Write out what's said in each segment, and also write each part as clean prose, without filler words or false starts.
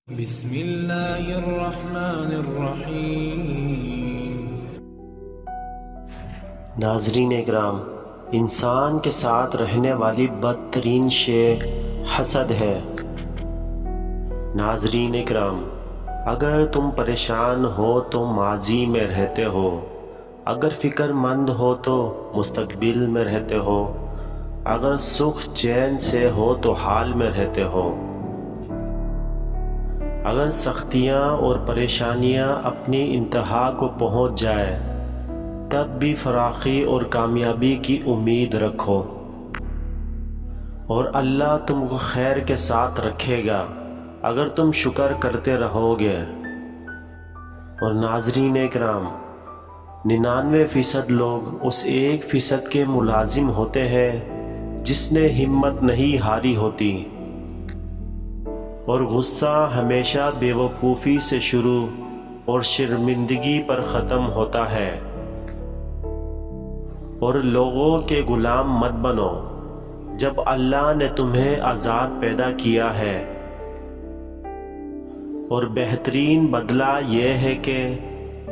بسم اللہ الرحمن الرحیم۔ ناظرین اکرام، انسان کے ساتھ رہنے والی بدترین شے حسد ہے۔ ناظرین اکرام، اگر تم پریشان ہو تو ماضی میں رہتے ہو، اگر فکر مند ہو تو مستقبل میں رہتے ہو، اگر سکھ چین سے ہو تو حال میں رہتے ہو۔ اگر سختیاں اور پریشانیاں اپنی انتہا کو پہنچ جائے تب بھی فراخی اور کامیابی کی امید رکھو، اور اللہ تم کو خیر کے ساتھ رکھے گا اگر تم شکر کرتے رہو گے۔ اور ناظرین اکرام، 99% لوگ اس 1% کے ملازم ہوتے ہیں جس نے ہمت نہیں ہاری ہوتی، اور غصہ ہمیشہ بے وقوفی سے شروع اور شرمندگی پر ختم ہوتا ہے۔ اور لوگوں کے غلام مت بنو جب اللہ نے تمہیں آزاد پیدا کیا ہے، اور بہترین بدلہ یہ ہے کہ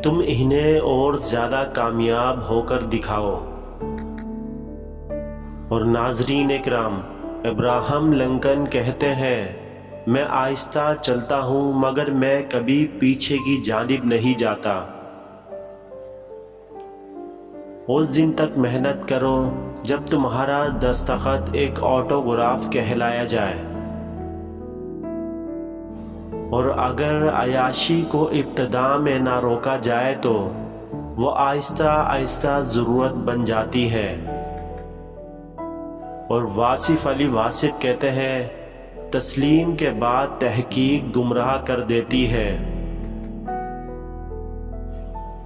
تم انہیں اور زیادہ کامیاب ہو کر دکھاؤ۔ اور ناظرین اکرام، ابراہم لنکن کہتے ہیں، میں آہستہ چلتا ہوں مگر میں کبھی پیچھے کی جانب نہیں جاتا۔ اس دن تک محنت کرو جب تمہارا دستخط ایک آٹوگراف کہلایا جائے، اور اگر عیاشی کو ابتدا میں نہ روکا جائے تو وہ آہستہ آہستہ ضرورت بن جاتی ہے۔ اور واصف علی واصف کہتے ہیں، تسلیم کے بعد تحقیق گمراہ کر دیتی ہے۔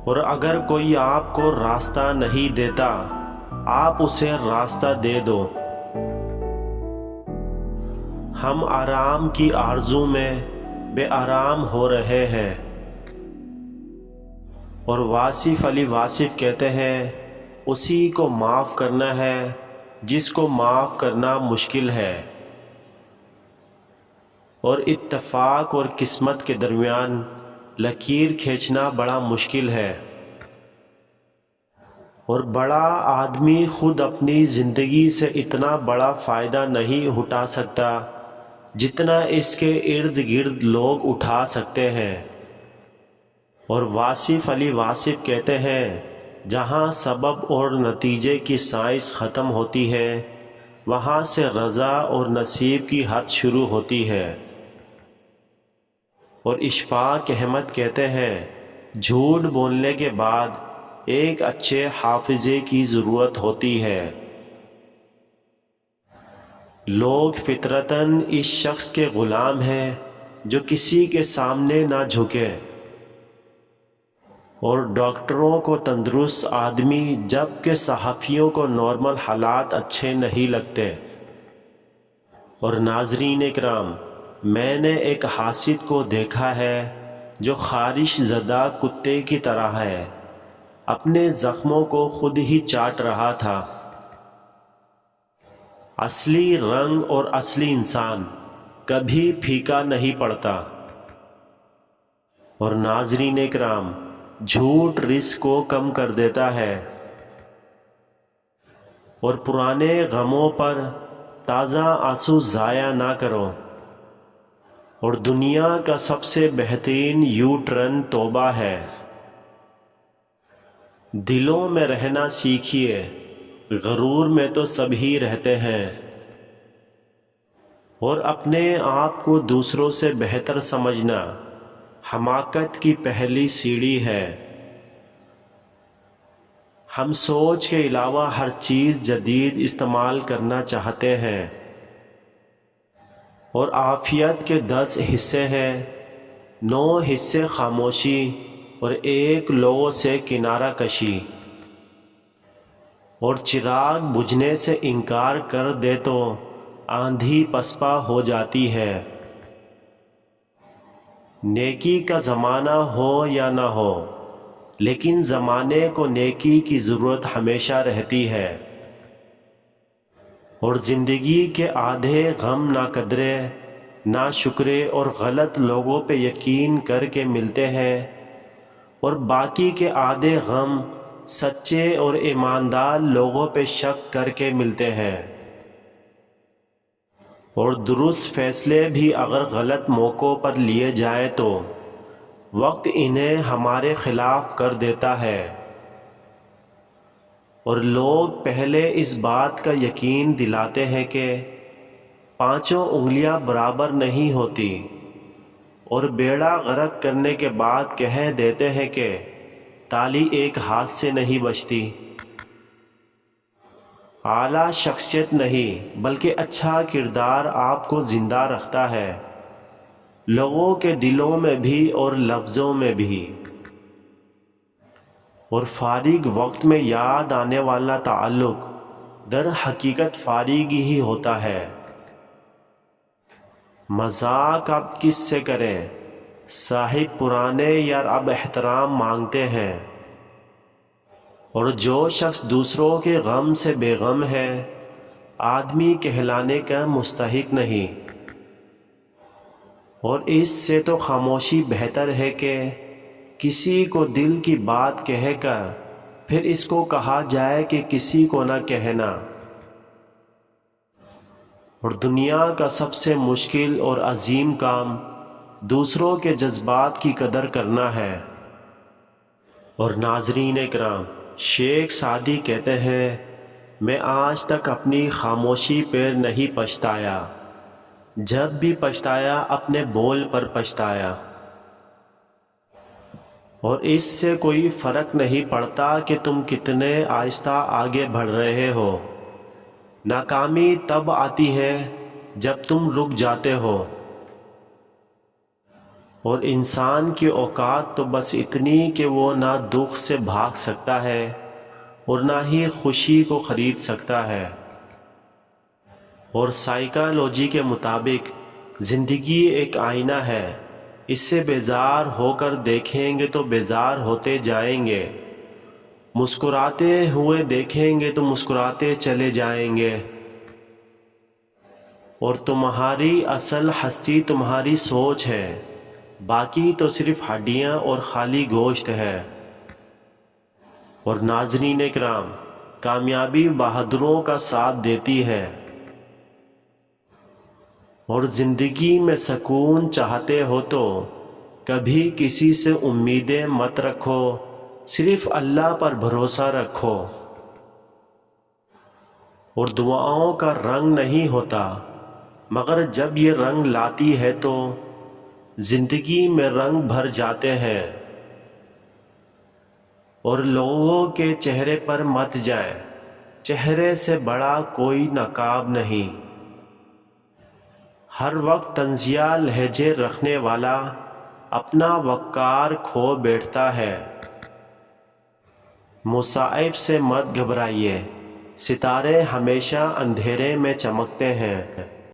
اور اگر کوئی آپ کو راستہ نہیں دیتا، آپ اسے راستہ دے دو۔ ہم آرام کی آرزو میں بے آرام ہو رہے ہیں۔ اور واصف علی واصف کہتے ہیں، اسی کو معاف کرنا ہے جس کو معاف کرنا مشکل ہے، اور اتفاق اور قسمت کے درمیان لکیر کھینچنا بڑا مشکل ہے۔ اور بڑا آدمی خود اپنی زندگی سے اتنا بڑا فائدہ نہیں اٹھا سکتا جتنا اس کے ارد گرد لوگ اٹھا سکتے ہیں۔ اور واصف علی واصف کہتے ہیں، جہاں سبب اور نتیجے کی سائنس ختم ہوتی ہے وہاں سے رضا اور نصیب کی حد شروع ہوتی ہے۔ اور اشفاق احمد کہتے ہیں، جھوٹ بولنے کے بعد ایک اچھے حافظے کی ضرورت ہوتی ہے۔ لوگ فطرتاً اس شخص کے غلام ہیں جو کسی کے سامنے نہ جھکے، اور ڈاکٹروں کو تندرست آدمی جبکہ صحافیوں کو نارمل حالات اچھے نہیں لگتے۔ اور ناظرین اکرام، میں نے ایک حاسد کو دیکھا ہے جو خارش زدہ کتے کی طرح ہے، اپنے زخموں کو خود ہی چاٹ رہا تھا۔ اصلی رنگ اور اصلی انسان کبھی پھیکا نہیں پڑتا۔ اور ناظرین اکرام، جھوٹ رزق کو کم کر دیتا ہے، اور پرانے غموں پر تازہ آنسو ضائع نہ کرو۔ اور دنیا کا سب سے بہترین یو ٹرن توبہ ہے۔ دلوں میں رہنا سیکھیے، غرور میں تو سبھی رہتے ہیں۔ اور اپنے آپ کو دوسروں سے بہتر سمجھنا حماقت کی پہلی سیڑھی ہے۔ ہم سوچ کے علاوہ ہر چیز جدید استعمال کرنا چاہتے ہیں، اور عافیت کے 10 حصے ہیں، 9 حصے خاموشی اور 1 لوگوں سے کنارہ کشی۔ اور چراغ بجھنے سے انکار کر دے تو آندھی پسپا ہو جاتی ہے۔ نیکی کا زمانہ ہو یا نہ ہو، لیکن زمانے کو نیکی کی ضرورت ہمیشہ رہتی ہے۔ اور زندگی کے آدھے غم نہ قدرے ناشکرے اور غلط لوگوں پہ یقین کر کے ملتے ہیں، اور باقی کے آدھے غم سچے اور ایماندار لوگوں پہ شک کر کے ملتے ہیں، اور درست فیصلے بھی اگر غلط موقعوں پر لیے جائیں تو وقت انہیں ہمارے خلاف کر دیتا ہے، اور لوگ پہلے اس بات کا یقین دلاتے ہیں کہ پانچوں انگلیاں برابر نہیں ہوتی، اور بیڑا غرق کرنے کے بعد کہہ دیتے ہیں کہ تالی ایک ہاتھ سے نہیں بجتی۔ اعلیٰ شخصیت نہیں بلکہ اچھا کردار آپ کو زندہ رکھتا ہے، لوگوں کے دلوں میں بھی اور لفظوں میں بھی، اور فارغ وقت میں یاد آنے والا تعلق در حقیقت فارغ ہی ہوتا ہے۔ مذاق آپ کس سے کریں؟ صاحب پرانے یار اب احترام مانگتے ہیں، اور جو شخص دوسروں کے غم سے بے غم ہے آدمی کہلانے کا مستحق نہیں، اور اس سے تو خاموشی بہتر ہے کہ کسی کو دل کی بات کہہ کر پھر اس کو کہا جائے کہ کسی کو نہ کہنا۔ اور دنیا کا سب سے مشکل اور عظیم کام دوسروں کے جذبات کی قدر کرنا ہے۔ اور ناظرین اکرام، شیخ سعدی کہتے ہیں، میں آج تک اپنی خاموشی پر نہیں پچھتایا، جب بھی پچھتایا اپنے بول پر پچھتایا، اور اس سے کوئی فرق نہیں پڑتا کہ تم کتنے آہستہ آگے بڑھ رہے ہو، ناکامی تب آتی ہے جب تم رک جاتے ہو، اور انسان کی اوقات تو بس اتنی کہ وہ نہ دکھ سے بھاگ سکتا ہے اور نہ ہی خوشی کو خرید سکتا ہے۔ اور سائیکالوجی کے مطابق زندگی ایک آئینہ ہے، اس سے بیزار ہو کر دیکھیں گے تو بیزار ہوتے جائیں گے، مسکراتے ہوئے دیکھیں گے تو مسکراتے چلے جائیں گے، اور تمہاری اصل ہستی تمہاری سوچ ہے، باقی تو صرف ہڈیاں اور خالی گوشت ہے۔ اور ناظرین اکرام، کامیابی بہادروں کا ساتھ دیتی ہے، اور زندگی میں سکون چاہتے ہو تو کبھی کسی سے امیدیں مت رکھو، صرف اللہ پر بھروسہ رکھو۔ اور دعاؤں کا رنگ نہیں ہوتا، مگر جب یہ رنگ لاتی ہے تو زندگی میں رنگ بھر جاتے ہیں۔ اور لوگوں کے چہرے پر مت جائیں، چہرے سے بڑا کوئی نقاب نہیں۔ ہر وقت طنزیہ لہجے رکھنے والا اپنا وقار کھو بیٹھتا ہے۔ مصائب سے مت گھبرائیے، ستارے ہمیشہ اندھیرے میں چمکتے ہیں۔